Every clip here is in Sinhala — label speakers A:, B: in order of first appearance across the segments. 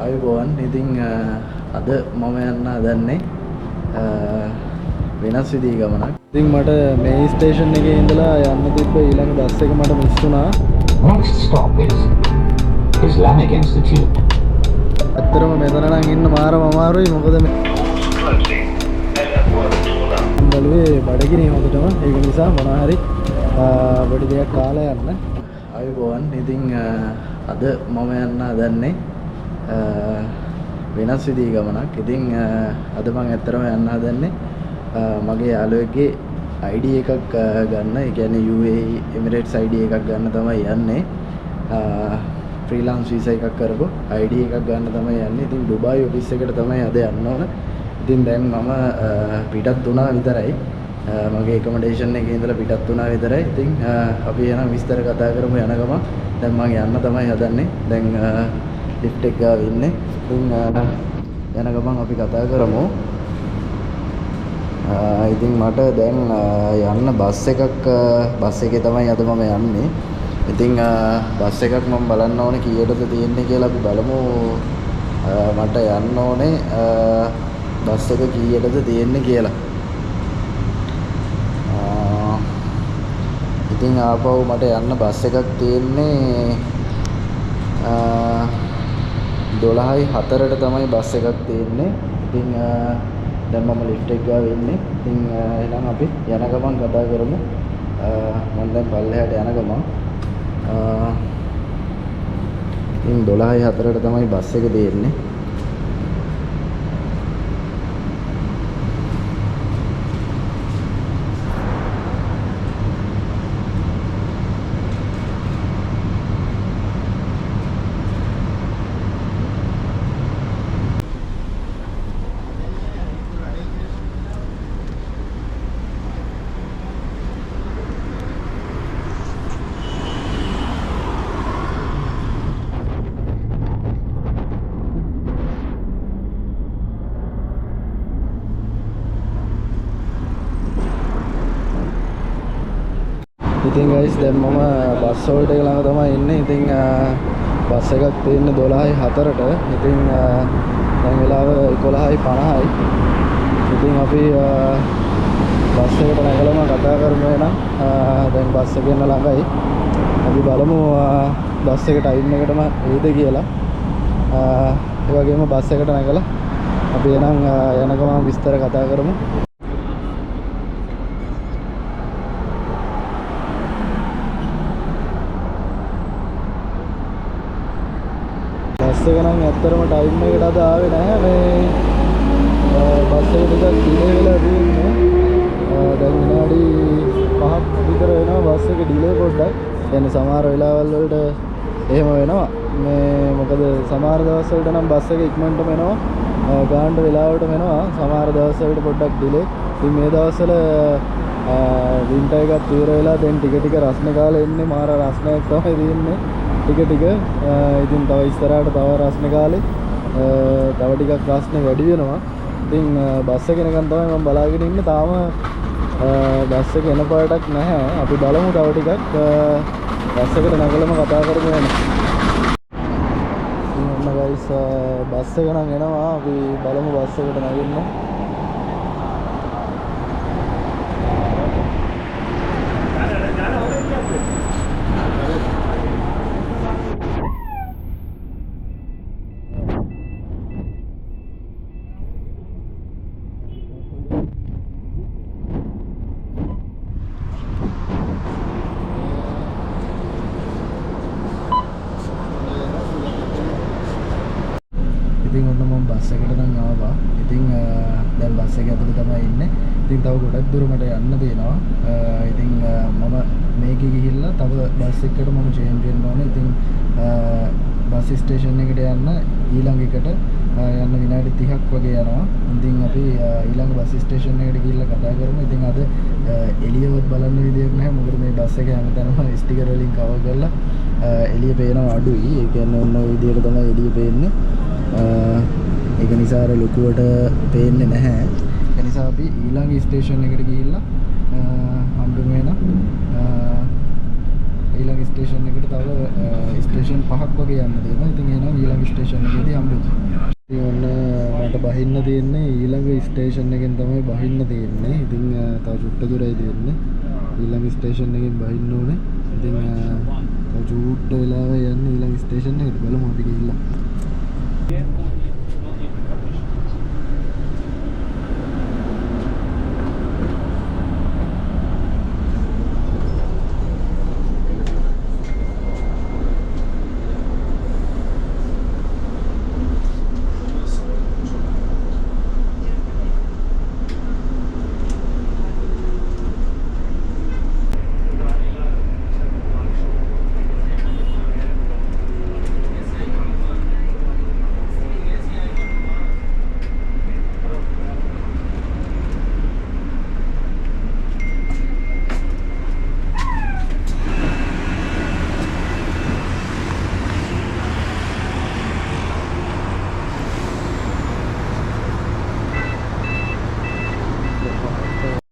A: අයුබෝවන්. ඉතින් අද මම යන්න හදන්නේ වෙනස් විදිහේ ගමනක්. ඉතින් මට මේ ස්ටේෂන් එකේ ඉඳලා යන්න තිබ්බ ඊළඟ බස් එක මට මිස් වුණා.
B: Next stop is Islamic Institute.
A: ඇත්තටම මෙතන නම් ඉන්න මාරම අමාරුයි. මොකද මේ බැලුවේ බඩගිනි හොඳටම. ඒක නිසා මොනවා හරි පොඩි දෙයක් කාලා යන්න. අයුබෝවන්. ඉතින් අද මම යන්න හදන්නේ වෙනස් විදිහේ ගමනක්. ඉතින් අද මම ඇත්තටම යන්න හදන්නේ මගේ යාළුවෙක්ගේ ID එකක් ගන්න. ඒ කියන්නේ UAE Emirates ID එකක් ගන්න තමයි යන්නේ. ෆ්‍රීලාන්ස් වීසා එකක් කරපු ID එකක් ගන්න තමයි යන්නේ. ඉතින් ඩුබායි ඔෆිස් එකට තමයි අද යන්න ඕන. ඉතින් දැන් මම පිටත් වුණා විතරයි. මගේ එකමඩේෂන් එකේ ඉඳලා පිටත් වුණා විතරයි. ඉතින් අපි යන විස්තර කතා කරමු යන ගමන්. දැන් මම යන්න තමයි හදන්නේ. දැන් ලිෆ්ට් එක ගාව ඉන්නේ. ඉතින් යන ගමන් අපි කතා කරමු. ඉතින් මට දැන් යන්න බස් එකේ තමයි අද මම යන්නේ. ඉතින් බස් එකක් මම බලන්න ඕනේ කීයටද තියෙන්නේ කියලා අපි බලමු. මට යන්න ඕනේ බස් එක කීයටද තියෙන්නේ කියලා. ඉතින් ආපහු මට යන්න බස් එකක් තියෙන්නේ 12:04ට තමයි බස් එකක් තියෙන්නේ. ඉතින් දැන් මම ලිෆ්ට් එක ගාව ඉන්නේ. ඉතින් එහෙනම් අපි යන ගමන් කතා කරමු. මම දැන් පල්ලෙහාට යන ගමන් ඉතින් 12:04ට තමයි බස් එක තියෙන්නේ. ඉතින් guys දැන් මම බස් හෝල්ට් එක ළඟ තමයි ඉන්නේ. ඉතින් බස් එකක් තියෙන්නේ 12:04ට. ඉතින් දැන් වෙලාව 11:50යි. ඉතින් අපි බස් එකට නැගලම කතා කරමු එහෙනම්. දැන් බස් එක යන ළඟයි. අපි බලමු බස් එක ටයිම් එකටම එයිද කියලා. ඒ වගේම බස් එකට නැගලා අපි එහෙනම් යන ගමන් විස්තර කතා කරමු. බස් එක නම් ඇත්තටම ටයිම් එකට අද ආවේ නැහැ. මේ බස් එක ටිකක් ඩිලේ වෙලා තියෙන්නේ. දැන් විනාඩි 5ක් විතර වෙනවා බස් එක ඩිලේ පොඩ්ඩක්. يعني සමහර වෙලාවල් වලට එහෙම වෙනවා. මේ මොකද සමහර දවස් වලට නම් බස් එක ඉක්මනටම එනවා. ගානට වෙලාවටම එනවා. සමහර දවස් වලට පොඩ්ඩක් ඩිලේ. ඉතින් මේ දවස්වල වින්ටර් එකත් ඉවර වෙලා දැන් ටික ටික රස්නේ කාලේ එන්නේ. මාර රස්නයක් තමයි තියෙන්නේ. ටික ඉතින් තව ඉස්සරහට තව රස්නේ කාලේ තව ටිකක් රස්නේ වැඩි වෙනවා. ඉතින් බස් එක එනකන් තමයි මම බලාගෙන ඉන්නේ. තාම බස් එක එන පාටක් නැහැ. අපි බලමු තව ටිකක් බස් එකට නැගලම කතා කරමු යන්න. ඉතින් ඔන්න guys බස් එක නම් එනවා. අපි බලමු බස් එකට නැගින්න. ඉතින් ඔන්න මම බස් එකට නම් ආවා. ඉතින් දැන් බස් එක ඇතුලේ තමයි ඉන්නේ. ඉතින් තව ගොඩක් දුර මට යන්න තියෙනවා. ඉතින් මම මේකේ ගිහිල්ලා තව බස් එකකට මම චේන්ජ් වෙන්න ඕනේ. ඉතින් බස් ස්ටේෂන් එකට යන්න ඊළඟ එකට යන්න විනාඩි 30ක් වගේ යනවා. ඉතින් අපි ඊළඟ බස් ස්ටේෂන් එකට ගිහිල්ලා කතා කරමු. ඉතින් අද එළියවත් බලන්න විදියක් නැහැ. මොකද මේ බස් එක හැමතැනම ස්ටිකර් වලින් කවර් කරලා එළිය පේනවා අඩුයි. ඒ කියන්නේ ඔන්න ඔය විදියට තමයි එළිය පේන්නේ. ඒක නිසා අර ලොකුවට පේන්නේ නැහැ. ඒ නිසා අපි ඊළඟ ස්ටේෂන් එකට ගිහිල්ලා හම්බෙමු වෙන. ඊළඟ ස්ටේෂන් එකට තව ස්ටේෂන් 5ක් වගේ යන්න තියෙනවා. ඉතින් එහෙනම් ඊළඟ ස්ටේෂන් එකේදී හම්බෙමු. ඉතින් ඔන්න මට බහින්න තියෙන්නේ ඊළඟ ස්ටේෂන් එකෙන් තමයි බහින්න තියෙන්නේ. ඉතින් තව චුට්ට දුරයි තියෙන්නේ. ඊළඟ ස්ටේෂන් එකෙන් බහින්න ඕනේ. ඉතින් තව චුට්ට වෙලාව යන්න ඊළඟ ස්ටේෂන් එකට බලමු අපි ගිහිල්ලා.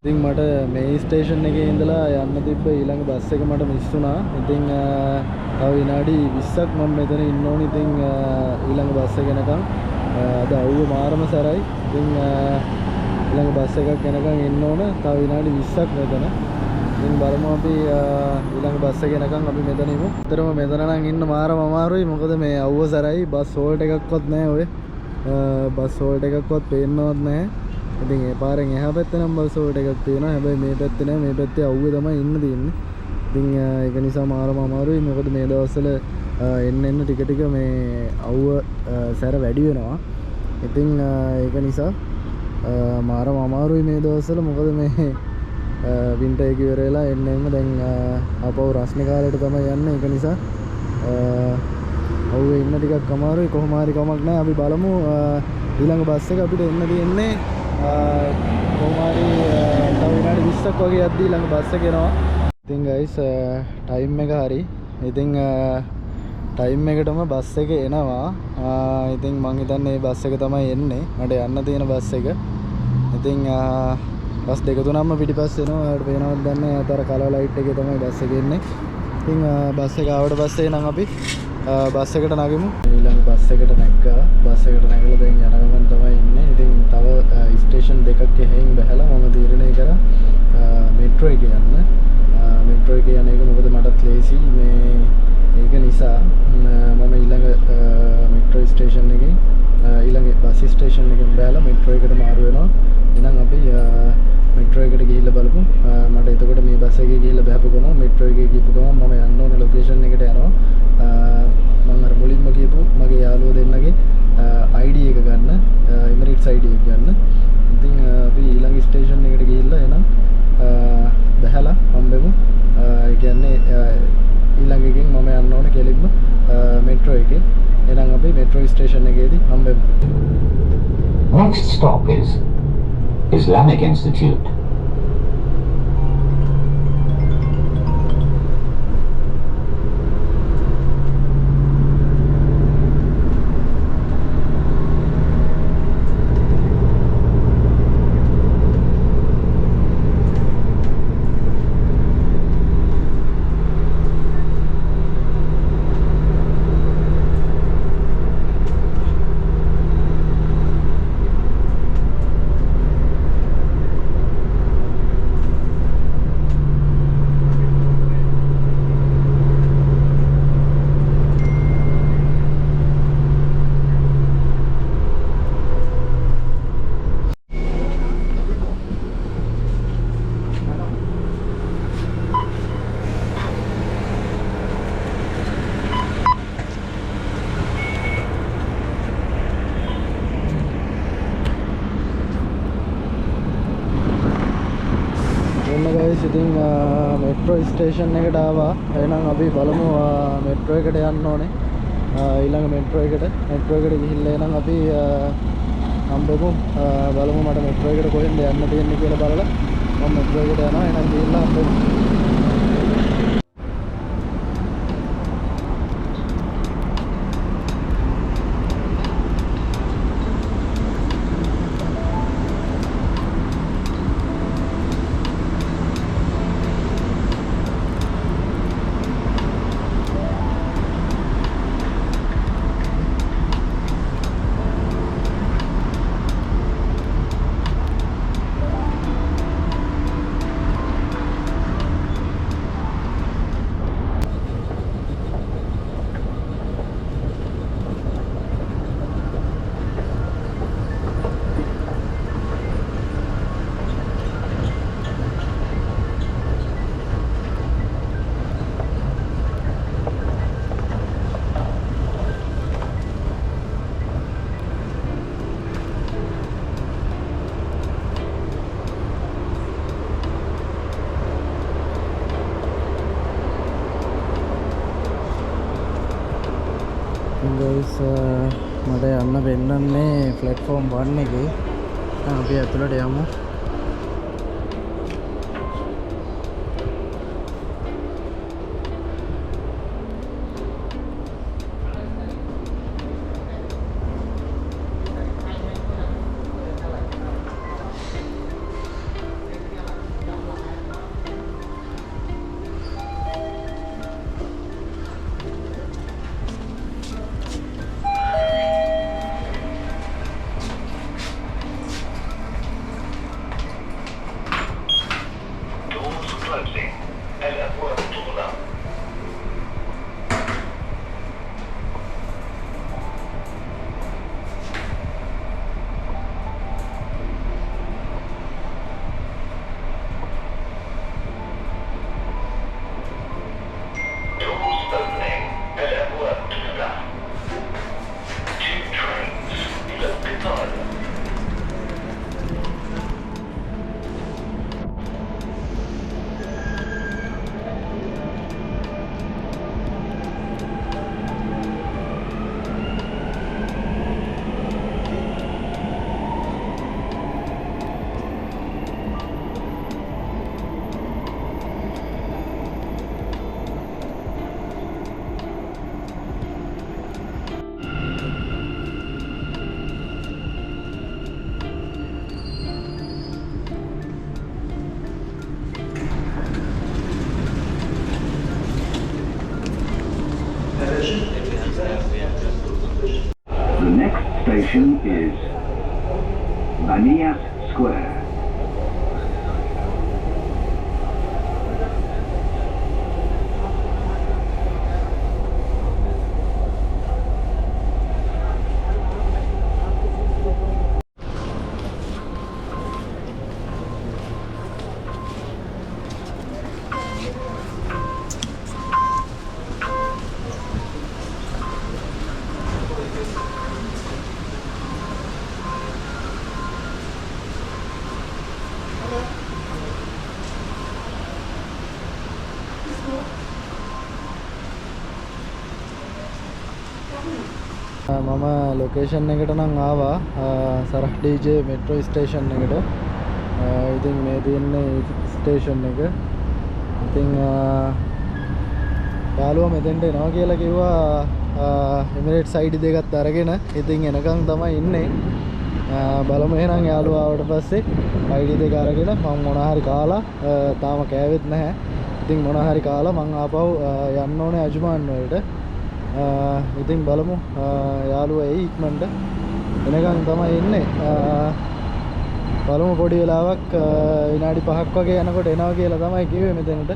A: ඉතින් මට මේ ස්ටේෂන් එකේ ඉඳලා යන්න තිබ්බ ඊළඟ බස් එක මට මිස් වුණා. ඉතින් තව විනාඩි 20ක් මම මෙතන ඉන්න ඕනේ. ඉතින් ඊළඟ බස් එක එනකන් අද අවුව මාරම සැරයි. ඉතින් ඊළඟ බස් එකක් එනකන් ඉන්න ඕන. තව විනාඩි 20ක් මෙතන. ඉතින් බලමු අපි ඊළඟ බස් එක එනකන් අපි මෙතන ඉමු. ඇත්තටම මෙතන නම් ඉන්න මාරම අමාරුයි. මොකද මේ අවුව සැරයි. බස් හෝල්ට් එකක්වත් නැහැ ඔය. බස් හෝල්ට් එකක්වත් පේන්නවත් නැහැ. ඉතින් ඒ පාරෙන් එහා පැත්තේ නම් බස් හෝල්ට් එකක් තියෙනවා. හැබැයි මේ පැත්තේ නෑ. මේ පැත්තේ අවුවේ තමයි ඉන්න තියෙන්නේ. ඉතින් ඒක නිසා මාරම අමාරුයි. මොකද මේ දවස්වල එන්න ටික ටික මේ අවුව සැර වැඩි වෙනවා. ඉතින් ඒක නිසා මාරම අමාරුයි මේ දවස්වල. මොකද මේ වින්ටර් එක ඉවර වෙලා එන්න දැන් ආපහු රස්නේ කාලේට තමයි යන්නේ. ඒක නිසා අවුවේ ඉන්න ටිකක් අමාරුයි. කොහොම හරි කමක් නැහැ. අපි බලමු ඊළඟ බස් එක අපිට එන්න තියෙන්නේ කොහොම හරි තව විනාඩි 20ක් වගේ යද්දී ඊළඟ බස් එක එනවා. ඉතින් ගයිස් ටයිම් එක හරි. ඉතින් ටයිම් එකටම බස් එක එනවා. ඉතින් මං හිතන්නේ මේ බස් එක තමයි එන්නේ. මට යන්න තියෙන බස් එක. ඉතින් බස් දෙක තුනක්ම පිටිපස්ස එනවා. ඔයාලට පේනවද දන්නේ නැහැ. අතර කලර් ලයිට් එකේ තමයි බස් එක එන්නේ. ඉතින් බස් එක ආවට පස්සේ නම් අපි බස් එකට නගිමු. ඊළඟ බස් එකට නැග්ගා. බස් එකට නැගලා දැන් යන ගමන් තමයි ඉන්නේ. ඉතින් තව ස්ටේෂන් දෙකක් එහෙන් බහැලා මම තීරණය කරා මෙට්‍රෝ එක යන්න. මෙට්‍රෝ එක යන එක මොකද මටත් ලේසි. මේ ඒක නිසා මම ඊළඟ මෙට්‍රෝ ස්ටේෂන් එකෙන් ඊළඟ බස් ස්ටේෂන් එකෙන් බහැලා මෙට්‍රෝ එකට මාරු වෙනවා. එහෙනම් අපි මෙට්‍රෝ එකට ගිහිල්ලා බලමු. මට එතකොට මේ බස් එකේ ගිහිල්ලා බහපු ගමන් මෙට්‍රෝ එකේ ගිහපු ගමන් මම යන්න ඕනේ ලොකේෂන් එකට යනවා. මම අර මුලින්ම කියපු මගේ යාළුවෝ දෙන්නගේ ID එක ගන්න, Emirates ID එක ගන්න. ඉතින් අපි ඊළඟ ස්ටේෂන් එකට ගිහිල්ලා එනම් බහැලා හම්බෙමු. ඒ කියන්නේ ඊළඟ එකෙන් මම යන්න ඕනේ කෙලින්ම මෙට්‍රෝ එකේ. එහෙනම් අපි මෙට්‍රෝ ස්ටේෂන් එකේදී හම්බෙමු.
B: Next stop is Islamic Institute.
A: ඉතින් මෙට්‍රෝ ස්ටේෂන් එකට ආවා. එහෙනම් අපි බලමු මෙට්‍රෝ එකට යන්න ඕනේ. ඊළඟ මෙට්‍රෝ එකට ගිහිල්ලා එහෙනම් අපි හම්බෙමු. බලමු මට මෙට්‍රෝ එකට කොහෙන්ද යන්න තියෙන්නේ කියලා බලලා මම මෙට්‍රෝ එකට යනවා. එහෙනම් ගිහිල්ලා හම්බෙමු. ගයිස් මට යන්න පෙන්නන්නේ ප්ලැට්ෆෝම් 1 එකේ. අපි ඇතුළට යමු.
B: The next station is Banias Square.
A: මම ලොකේෂන් එකට නම් ආවා සරහ ඩීජේ මෙට්‍රෝ ස්ටේෂන් එකට. ඉතින් මේ තියෙන්නේ ස්ටේෂන් එක. ඉතින් යාළුවා මෙතෙන්ට එනවා කියලා කිව්වා එමිරේට්ස් ID දෙකත් අරගෙන. ඉතින් එනකන් තමයි ඉන්නේ. බලමු එහෙනම් යාළුවා ආවට පස්සේ ID දෙක අරගෙන මම මොනවා හරි කාලා තාම කෑවෙත් නැහැ. ඉතින් මොනවා හරි කාලා මම ආපහු යන්න ඕනේ අජ්මාන් වලට. ඉතින් බලමු යාළුවා එයි ඉක්මනට. එනකන් තමයි ඉන්නේ. බලමු පොඩි වෙලාවක් විනාඩි 5ක් වගේ යනකොට එනවා කියලා තමයි කිව්වේ මෙතනට.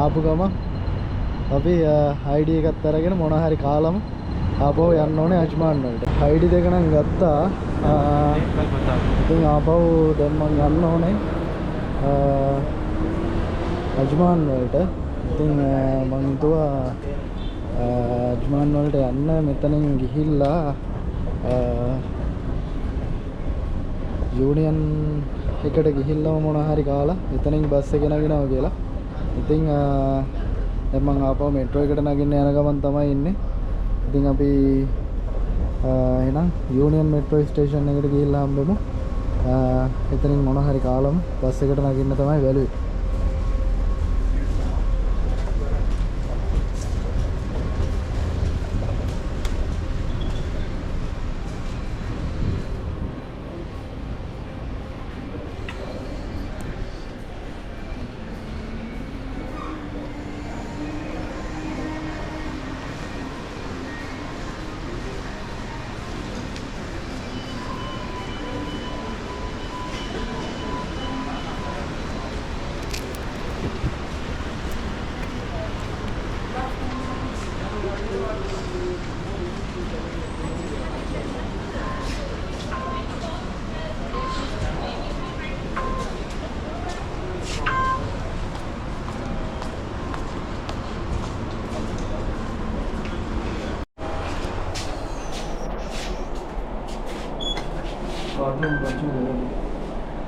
A: ආපු ගමන් අපි ID එකත් අරගෙන මොනවා හරි කාලම ආපහු යන්න ඕනේ අජ්මාන් වලට. ID දෙක නම් ගත්තා. ඉතින් ආපහු දැන් මම යන්න ඕනේ අජ්මාන් වලට. ඉතින් මම හිතුවා අජ්මාන් වලට යන්න මෙතනින් ගිහිල්ලා යූනියන් එකට ගිහිල්ලාම මොනවා හරි කාලා එතනින් බස් එක නගිනවා කියලා. ඉතින් දැන් මම ආපහු මෙට්‍රෝ එකට නගින්න යන ගමන් තමයි ඉන්නේ. ඉතින් අපි එහෙනම් යූනියන් මෙට්‍රෝ ස්ටේෂන් එකට ගිහිල්ලා හම්බෙමු. එතනින් මොනවා හරි කාලම බස් එකට නගින්න තමයි බැලුවේ.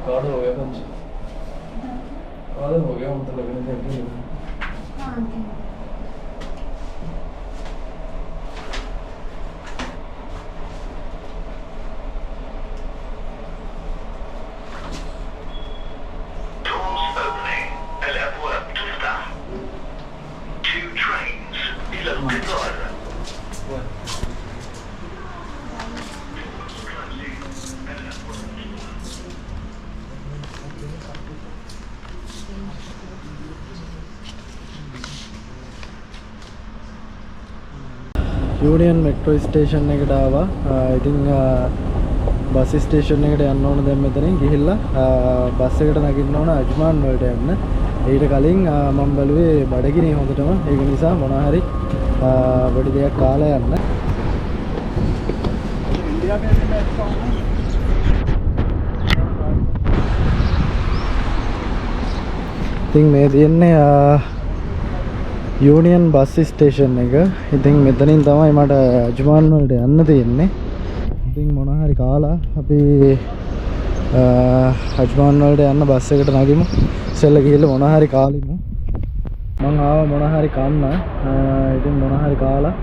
A: कार्ड हो गया पंच। कार्ड हो गया मतलब लगने से। हाँ යූනියන් මෙට්‍රෝ ස්ටේෂන් එකට ආවා. ඉතින් බස් ස්ටේෂන් එකට යන්න ඕන දැන් මෙතනින් ගිහිල්ලා බස් එකට නගින්න ඕන අජ්මාන් වලට යන්න. ඊට කලින් මම බැලුවේ බඩගිනි හොඳටම. ඒක නිසා මොනවා හරි පොඩි දෙයක් කාලා යන්න. ඉතින් මේ තියෙන්නේ යූනියන් බස් ස්ටේෂන් එක. ඉතින් මෙතනින් තමයි මට අජ්මාන් වලට යන්න තියෙන්නේ. ඉතින් මොනවා හරි කාලා අපි අජ්මාන් වලට යන්න බස් එකට නගිමු. ඉස්සෙල්ලා ගිහලා මොනවා හරි කාලිමු. මං ආවා මොනවා හරි කන්න. ඉතින් මොනවා හරි කාලා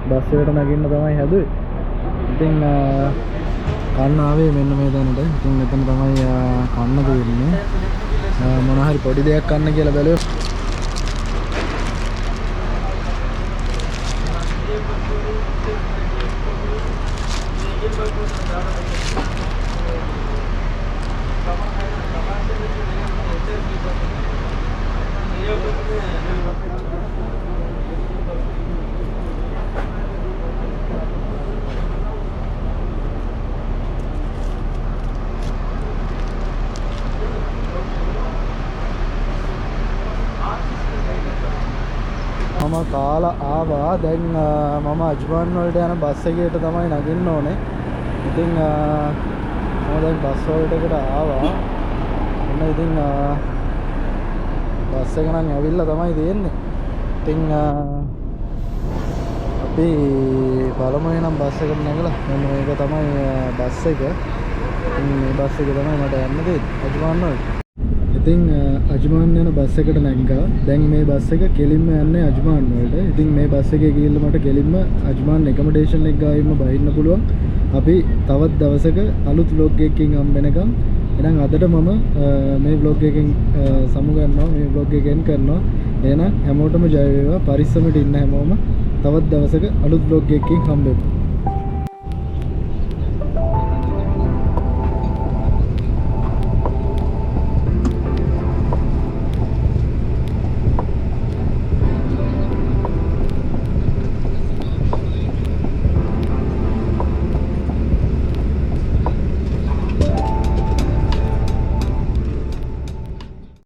A: බස් එකට නගින්න තමයි හැදුවේ. ඉතින් කන්න ආවේ මෙන්න මේ තැනට. ඉතින් මෙතන තමයි කන්න දෙන්නේ. මොනවා හරි පොඩි දෙයක් කන්න කියලා බැලුවා. මම කාලා ආවා. දැන් මම අජ්මාන් වලට යන බස් එකේට තමයි නගින්න ඕනේ. ඉතින් මම දැන් බස් වලටකට ආවා. ඔන්න ඉතින් බස් එක නම් ඇවිල්ලා තමයි තියෙන්නේ. ඉතින් අපි බලමු එනම් බස් එකට නැගලා. මෙන්න මේක තමයි බස් එක. ඉතින් මේ බස් එක තමයි මට යන්න තියෙන්නේ අජ්මාන් වලට. ඉතින් අජ්මාන් යන බස් එකට නැග්ගා. දැන් මේ බස් එක කෙලින්ම යන්නේ අජ්මාන් වලට. ඉතින් මේ බස් එකේ ගිහිල්ලා මට කෙලින්ම අජ්මාන් එකමඩේෂන් එක ගාවින්ම බහින්න පුළුවන්. අපි තවත් දවසක අලුත් vlog එකකින් හම්බෙනකම්. එහෙනම් අදට මම මේ vlog එකෙන් සමු ගන්නවා. මේ vlog එක එන් කරනවා. එහෙනම් හැමෝටම ජය වේවා. පරිස්සමට ඉන්න හැමෝම තවත් දවසක අලුත් vlog එකකින් හම්බෙමු.